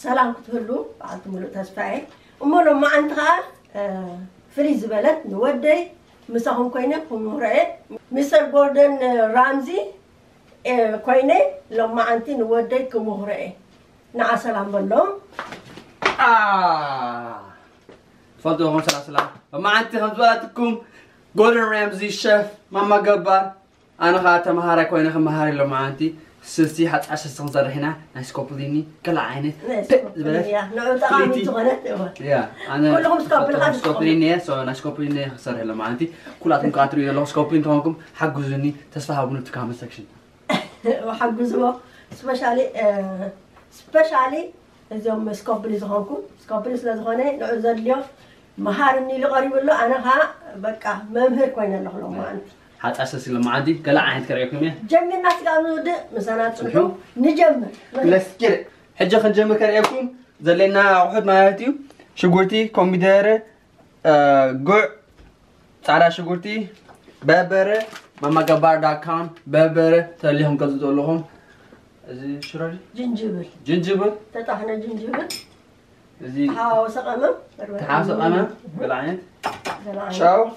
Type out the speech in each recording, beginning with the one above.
سلام كتهلو بعد ملو تسفعي ومولو ما عندها فريز بلد نودي مساهم كوينة كمهرة مستر جوردن رامزي كوينة لما عندي نودي كمهرة نع سلام بلهم تفضلوا هم سلام وما عندي خمسة جوردن رامزي شيف ماما جبار أنا خاطر مهارة كوينة خمهارة لما عندي سلسي حتى 10 سنة هنا نسكوبليني كل عينت يا نوع طعامي تغنت يا أنا كلهم سكوبليني سو نسكوبليني خسر هلا ما عندي كلاتهم قاتلوا يلا سكوبلين تمامكم حجزوني تسفها بنو تكامل سكشن وحجزوا سبيشالي اليوم سكوبلي زهانكم سكوبلي سلازهانه نعوز اليوم مهارني لقريب له أنا ها بقى ممهر كوينة له ما عندي حتى أساسي لما عندي قلع عين كريكم يا جمع الناس قالوا ده مثلا تروحوا نجمع لسكر حجة خن جمع كريكم زلنا واحد مالتيو شجورتي كومبيدر قع تعالى شجورتي بابرة mamagabar.com بابرة تليهم قصد لهم زي شراري جنجبل تطحنا جنجبل زي حاوس قمم حاوس قمم قلع عين شاو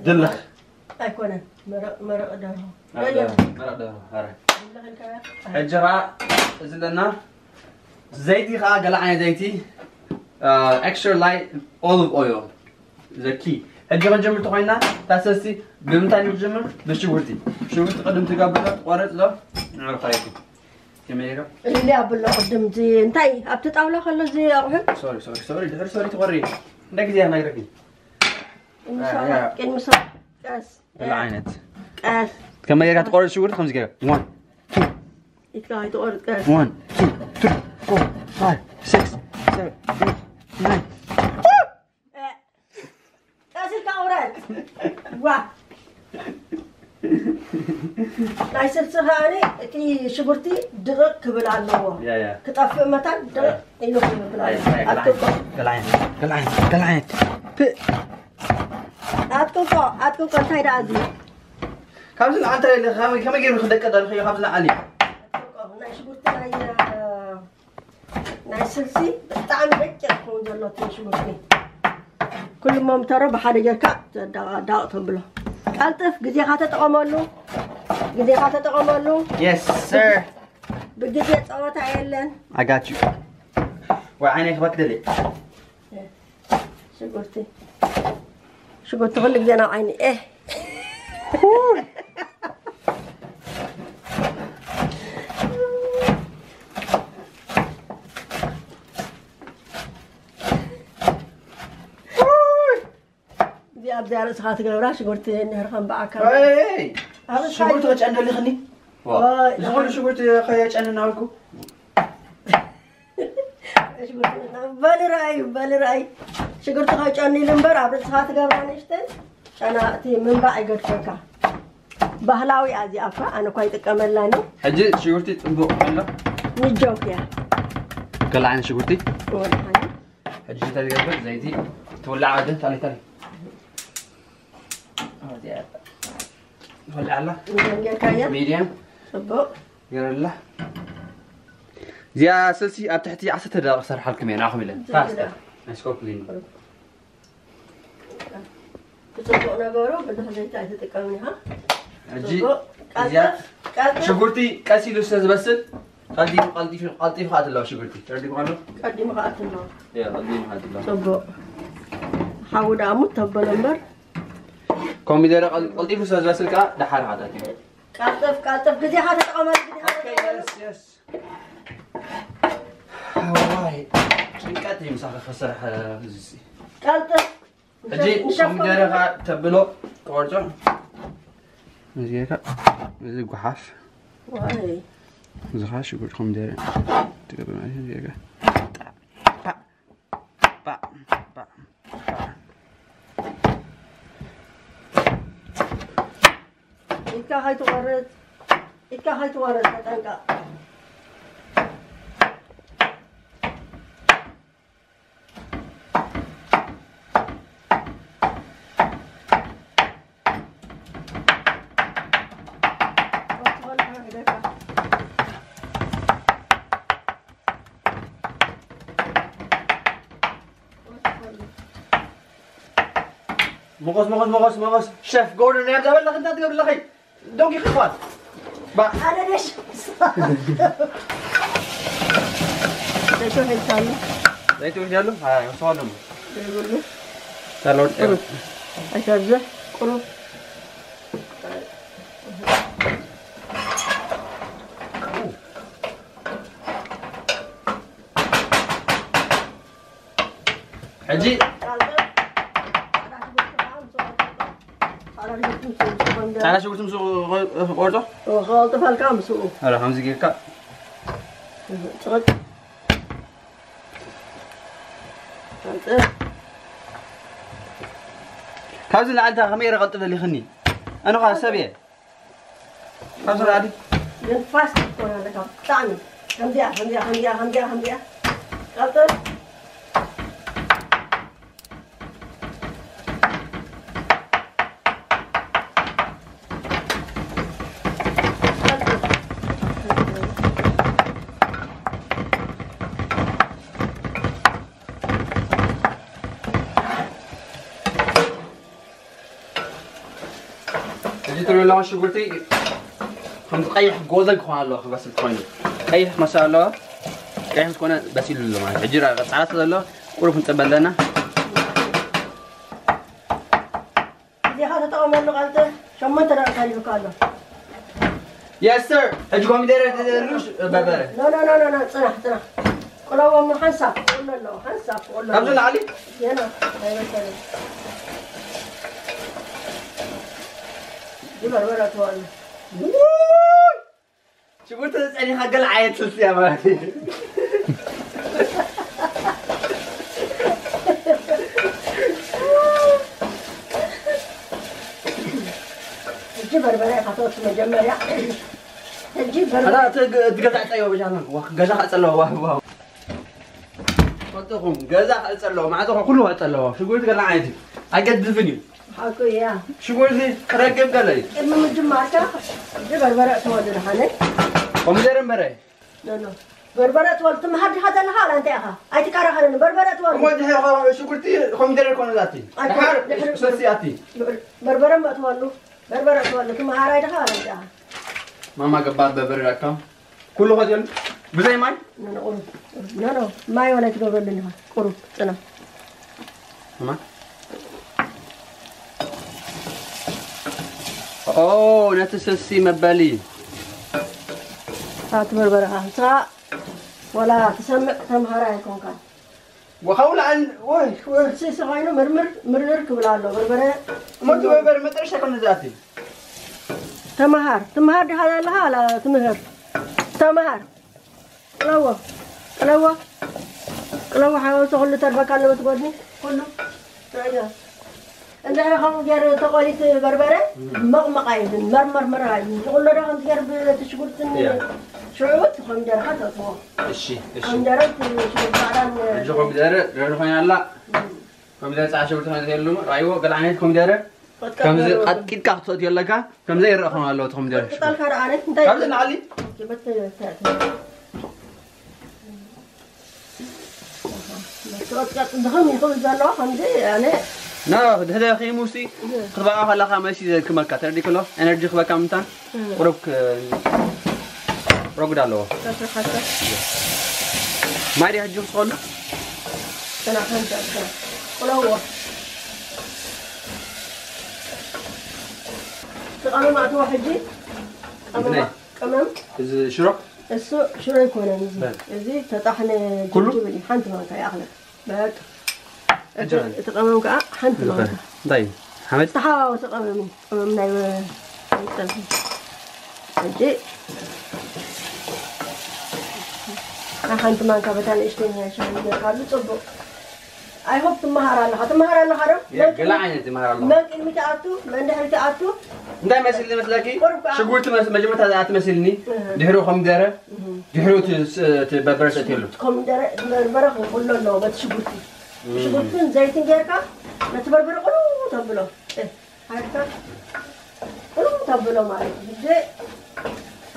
دلخ أيكونه مرق داره. مرق داره هراي. حجرة زلنا زيتي خا قلعنا زيتي extra light olive oil زكي. حجرة جمر تقولنا تأسسي بمتاني الجمر بشورتي. شورتي قدم تقابلها ورد له نعرف عليكم. كميرة. اللي أبلغ قدم زي انتي أبتطاولة خلص زي أروح. سوري دخل توري. ده كذي أنا يركي. كن مسا. كاس. العينت. كاس. كم يركي تقول شورتي 5 كذا. 1 2 إتكاي تقول كاس. 1 2 3 4 5 6 7 8 9 واحد نايسل سهاني تي شبرتي دقق كبل على يا كطف متى دقق إنه كبل على قلعين أتكو كنت هيدا عزيز خمس أنت كم يجيب خدك كذا خير خمس علي نايشبرتي نايسلسي طعم بكر كون جلو تشبرتي كل ما مترى بحد يركع داقتهم بله ألطف جزية خاطر تقاملو Yes sir بجزية تقوت عيلن I got you وعينك بكدلي شو قلت لك زي أنا عيني إيه أبدأ أرسخات جوراش قلت إنه رقم بعك. إيه. شو قلت غش أنا اللي خني؟ واو. شو قلت خياج أنا ناويكو؟ إيش قلت؟ بالرأي. شو قلت خياج أنا لمبر أرسخات جورانيش تين. أنا تي من بعد قلت فكا. بهلاوي عادي أفا أنا كويس كمل لاني. حجي شو قلتي تبغى ولا؟ نجوك يا. كلا عين شو قلتي؟ ولا حاجة. حجي تالي قبل زيتي تولع عادة تالي. هلا على ميديم صبوا يلا يا سلسي أبتحتي عسى تدار صار حالكم يعني أخو ميلان فاستر نسكوب لين تصبوا نجارو بدها زيت عايزة تكملها أجي يا شغلتي كاسي لسه بس قلتي في هذا الله شغلتي تردي مقالو قدي مقالت الله يا قدي هذا الله صبوا حاول أموت تبلمبر كم يدري قلتي في ساز بس كا ده حار هذا تيجي كاتف كذي هذا تعمل يس واي كاتي مسافة خسر زي كاتف أجي كم يدري تبلو كورجو زي كا زي قحاف واي زخاش يقول كم يدري تقبل معي زي كا با إتكا هاي توارد هتانكا مغص شيف جوردن يا بدأ لك انت تقول لك دونكي خفات با أنا ليش زيتون حلو زيتون حلو هاي وصلهم يقول له سالود أشرزه قرو حجي أنا شو قلت مسوق ورده؟ غلط فالكام مسوق هلا خمسة كيكة صغت كابز اللي عندها خميرة غلط اللي خني أنا قاعد سبيه كابز اللي عندي ينفاس كونا لك طعمي خمدية غلط جيت له لون شو قلتي خم قيح جوزك خوان له بس الكوين قيح ما شاء الله قيح تكون بس يلو ما حجرة قطعات له ورف نتبل لنا دي هذا طعم اللي غلط شو ما ترى خلي بكاله يس سير اجيكم يدير بابا لا صنع قلوا من حنساب قلنا له حنساب قلنا كابز اللي علي هنا هاي مثلا دي بربرة توال شو قلت تسألني هقل عيط سلسية مالتي تجيب بربرة خطوط مجمرة تجيب بربرة أنا تجزع تأيوه بجانك وجزع أتصلوا واه قلتهم جزع أتصلوا معناته كله أتصلوا شو قلت قال عادي أجد الفيديو حكوا يا شو قلتي ركب قال لي إما مجمرة تجيب بربرة توال الحنة ومدير مري لا بربرة توال تم هذا الحال أنت أخا أي تكره خلنا بربرة توال ما جه شو قلتي خمدير كون ذاتي نحر سلسياتي بربرة ما توالو بربرة توال تم هاراي الحال أنت أخا ماما قبار ببر رقم كله هذول بزي ماي لا ما يولا تقول لنا قرب أنا ماما أوه نتسلسي مبالي هات بربرة ساعة ولا تسمع تم هاراي كون كان وخول عن وي سي سغاينو مرمر كبلا له بربرة ما تبر ما ترى شكل ذاتي تمهار دي هذا الحال تمهار لو حاول تقول تربك على ما تقولني كله راجع انت هم جار تقولي بربره مقايد مرمر هاي تقول له راح تجرب تشغل شعوت هم جار حتى تو الشيء هم جار شو بعدين جو كمبيوتر رحنا يلا كمبيوتر عشان بتفهم يلوم رايو قال عنيت كمبيوتر كم زي قد كيد كاختو يلا كا كم زي رحنا الله كمبيوتر طال خير عنيت انت كم زي علي جبت دخلني يقول جالو حمدي يعني لا هذا أخي موسي خبا خلا خمسة زي كمال كاتر دي كله إنرجي خبا كم تان روك دالو ما يدي هجوم صول أنا خمسة ولا هو تقامي مع تو حجي كمان شرب السوق شو يكون زي تطحن كله حنت ما كاي أغلب بعد تقامي كا حنت ما طيب حمد تحاول تقامي من نايم حجي حنت ما كبتان إشتني عشان يكادو صبوا I hope تمهار الله حرام لا عيني تمهار الله ما كلمة تعطو ما عندها تعطو ده مثل مثلكي شو قلت مجموعة هذا مثلني دهرو خم داره دهرو تبرز تيلو خم داره بربرة خم كله لو بس شو قلتين زيتين جاكا نتبربر قلو تبلو هذا قلو تبلو معي بدي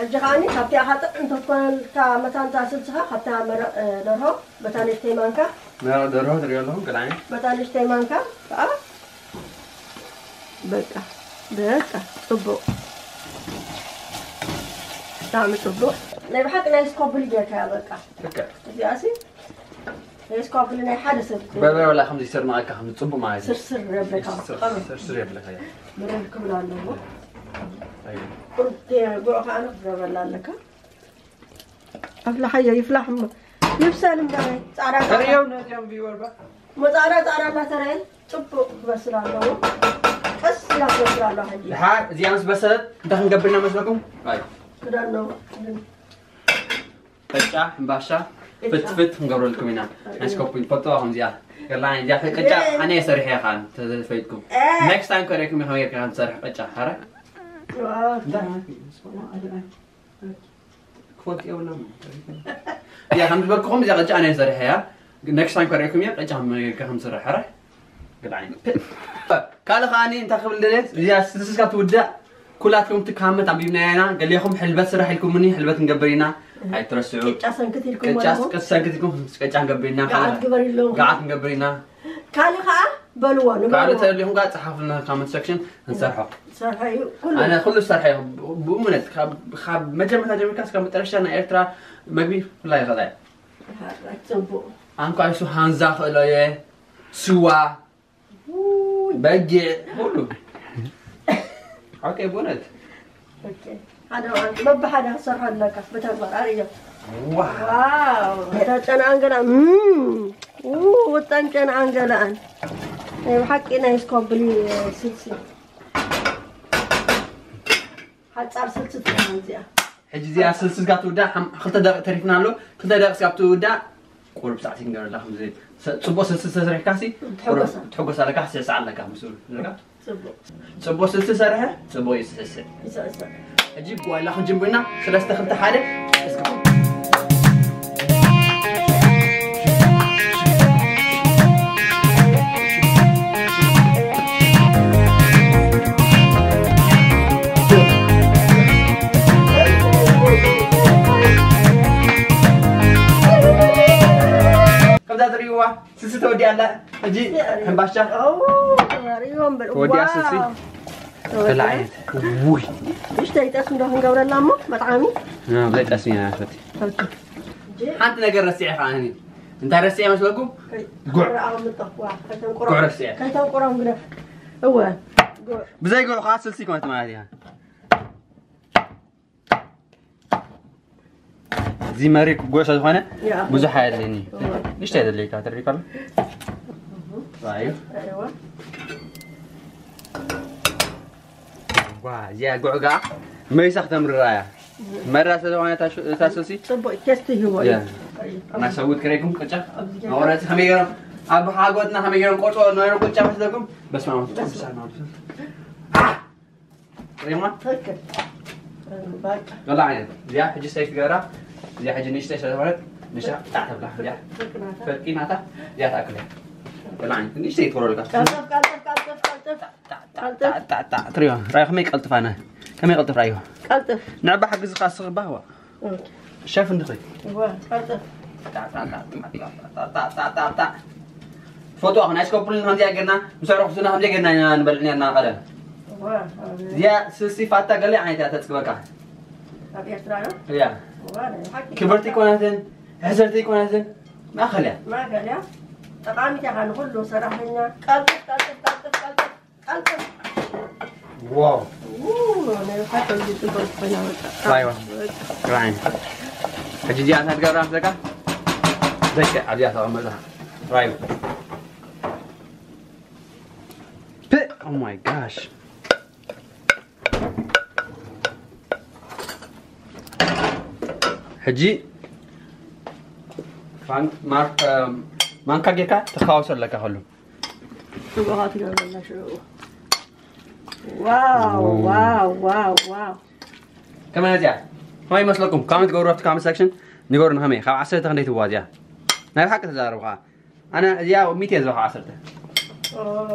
الجهاني حتى حتى أنت تكون كمثلا تاسلتها حتى نرها بتاني تيمانكا نرها درها تريالهم كلاين بتاني تيمانكا بقى صبو تعمل صبو لا بحق لا يسكوبل جاك يا بقى ياسين يسكوبل لنا حادث بلا ولا خمس يصير معك خمس صبو معي سر ربك سر ربك هيا مرنكم لا له ايوه قلت بوخ انا بلا لك افلح يفلح يفسل معي صارا تريونا جنب فيور بقى مزارة لا ترى صبو بس لا له بس لا له هدي لحال زيانس بسلت دخن قبلنا مسلكم طيب كده انه قطع مباشا فت نقبل لكم هنا نسكوب الفوتو زياد يلا عندي قطع انا سريح يا خان تفيدكم next time كريكم يا كان سريح قطع حرك كفوت ولا يا خمس بالكم زي قطع انا سريح يا next time كريكم يا قطع كم سريح حرك قلعين قال خاني انت قبل دليت زي سسكا تودع كلاتكم تكامت عم بيبنانا قال لكم حلبات سرح لكم مني حلبات نقبرينا هاي ترسعوا كعسان كثيركم كعسان كثيركم كعسان نقبرينا قاعد قبري لهم قاعد نقبرينا قال خا بلوان قاعد تقول لهم قاعد صحف لنا كومنت سكشن نسرحوا صراحه كله انا كل سرحي بمنت خاب مجمع جميكاس كم ترشنا ايرترا مغبي لا يغداي صبو انكو ايسو هانزا خلايه سوا بجي كله اوكي بونت اوكي هذا ما بحدا صرح لك بتبر اريا واو تاچن انغلا وطنچن انغلا اي حقنا يسكوبلي سلسي حصار سلسي تنزيا حجي زي سلسل قاتودا خلت دقيقه تريفنا له خلت دقيقه قاتودا قرب ساعتي نقدر لكم زي صبو سلسل سرح كاسي تحقس على كاسي ساعه لك مسؤول لك صبو سلسل سرح صبو يسحس اجيب ولا خنجبنا ثلاثه خلت حاله سلسل تودي على اجي حباشا ريهم تودي على سلسل طلعت وي ايش تيتاس ندو هنقور لامو مطعمي بليت اسمي انا اخوتي حتى نقر رسيع خاني انت رسيع مسلكم قع قع رسيع كيف قرام كده هو بزي قع خاص سلسل كنت معي زي ماريك قوش هذا بزح حالني ليش تدلي كاتري كله ايوه واه يا قعقع ما يستخدم الرايه مرة سوينا تاسوسي صبوا تستي هو أنا سويت كريكم كذا أورات خميجرم أبو حاجتنا خميجرم قطع نوير كذا بس لكم بس ما بس ما ريما فكر يلا عين زي حاجة سيف جرا زي حاجة نشتى شغلات نشا تعتب له يا فكي ماذا يا تأكله يلا عين نشتى يتورو لك تا تريو رايح ميك قلت فانا كم يقلت رايو قلت نعبا حق زقاق صغبه شايف ندخل قلت تا فوتو اخنا اسكوبل نهندي اجرنا مسرح سنا هم جرنا نبلني انا قال يا صفات قال لي عيني تتسبكا ابي استراحه يا كبرتي كوناتن هزرتي كوناتن ما خليها ما قال يا طعامي كان كله صراحه قلت واو انا حتى جبت البرفان ايوه راين هجي انا هتقرا امسكها ذاك ابيات اغمزها رايو او ماي جاش هجي فان مان كاجيكا تخاوس لك كله شوفات ولا شو واو واو واو واو كمان يا هاي مسلكم كومنت قولوا في كومنت سكشن نقولنا همي خا 10 تخنيت واجا ناي حق تزاربها انا يا 200 زو 10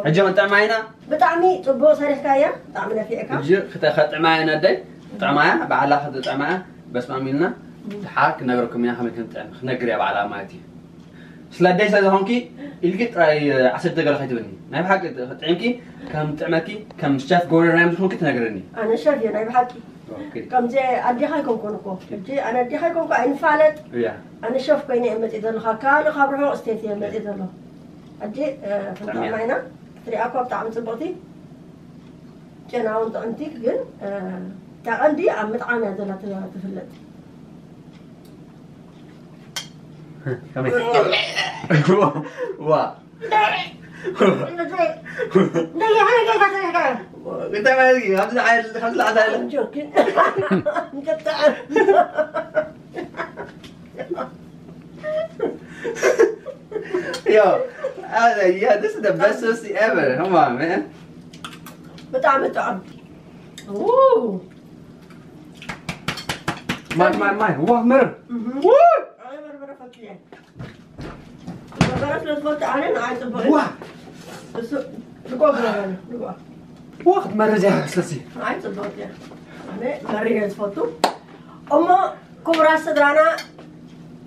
هجي انت معينا بطعمي صبو صريحكايا طعمنا فيك هجي خط معينا داي طعمها بعلا خد طعمها بس ما عملنا حاك نغركم يا خمي كنت نغري بعلا ماتي سلادي سلادي هونكي إلقيت راي عسل دقيقة خيتوني ما بحق تعينكي كم تعملكي كم شاف جوردن رامز هونكي تنقرني أنا شاف يا نايب حكي كم زي أدي هاي كونكو جي أنا أدي هاي كونكو أين فعلت أنا شوف كيني أمت إذا لها كان خبره استيتي أمت إذا له أدي فهمت معنا تري أكو بتعمل سبوتي جنا وانت أنتيك جن تعندي أمت عنا ذلا تفلت كمل وا انت ما يجي خمس لعبة جوكين Yo, yeah, this is the best sushi ever. Come on, man. بتعمل اوه ماي واه مر مرة فكرة بس لازم تعالي عايز واه بس لقوا واه مرة زي سلسي عايز أبغى أنا مريء الفوتو أما كبر صدرنا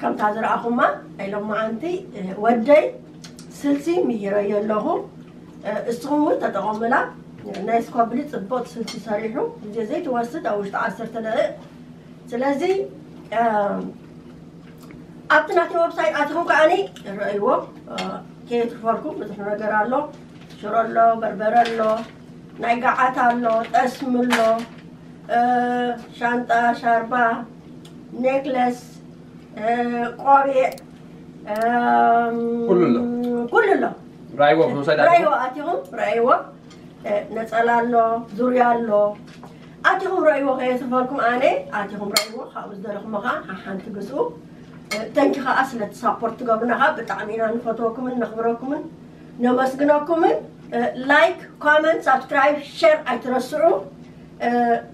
كم تازر أخوما أي لما أنتي ودي سلسي ميرا يلهو استخدموا تتعاملا ناس قابلة تضبط سلسي صريحه زي توسط أو تعصر تلاقي سلازي أبتناتي ويب سايت أتهم كأني رأيوه كيف تفرقوا مثل نجارلو شرالو بربرالو نايقعاتالو تسملو شانتا شاربا نيكلس قارئ كله رايوه بروسايد رايوه أتهم رايوه نسألالو زوريالو أتهم رايوه خير تفرقوا أنا أتهم رايوه خاوز درخ مخا حان تقصو تنكي خا أصلا تسابورت قبلنا بتعمينا نفوتوكم نخبركم نمسكناكم لايك كومنت سبسكرايب شير أترسعوا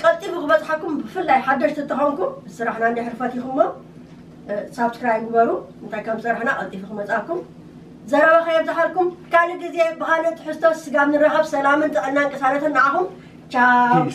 قلتي بخبطحكم بفلاي حدش تتهونكم الصراحة عندي حرفاتي هما سبسكرايب قبروا انتا كم صراحنا قلتي بخبطحكم زروا خيب زحالكم كان الجزية بخالة حستو السقام نرغب سلامة أننا انكسارة معهم تشاو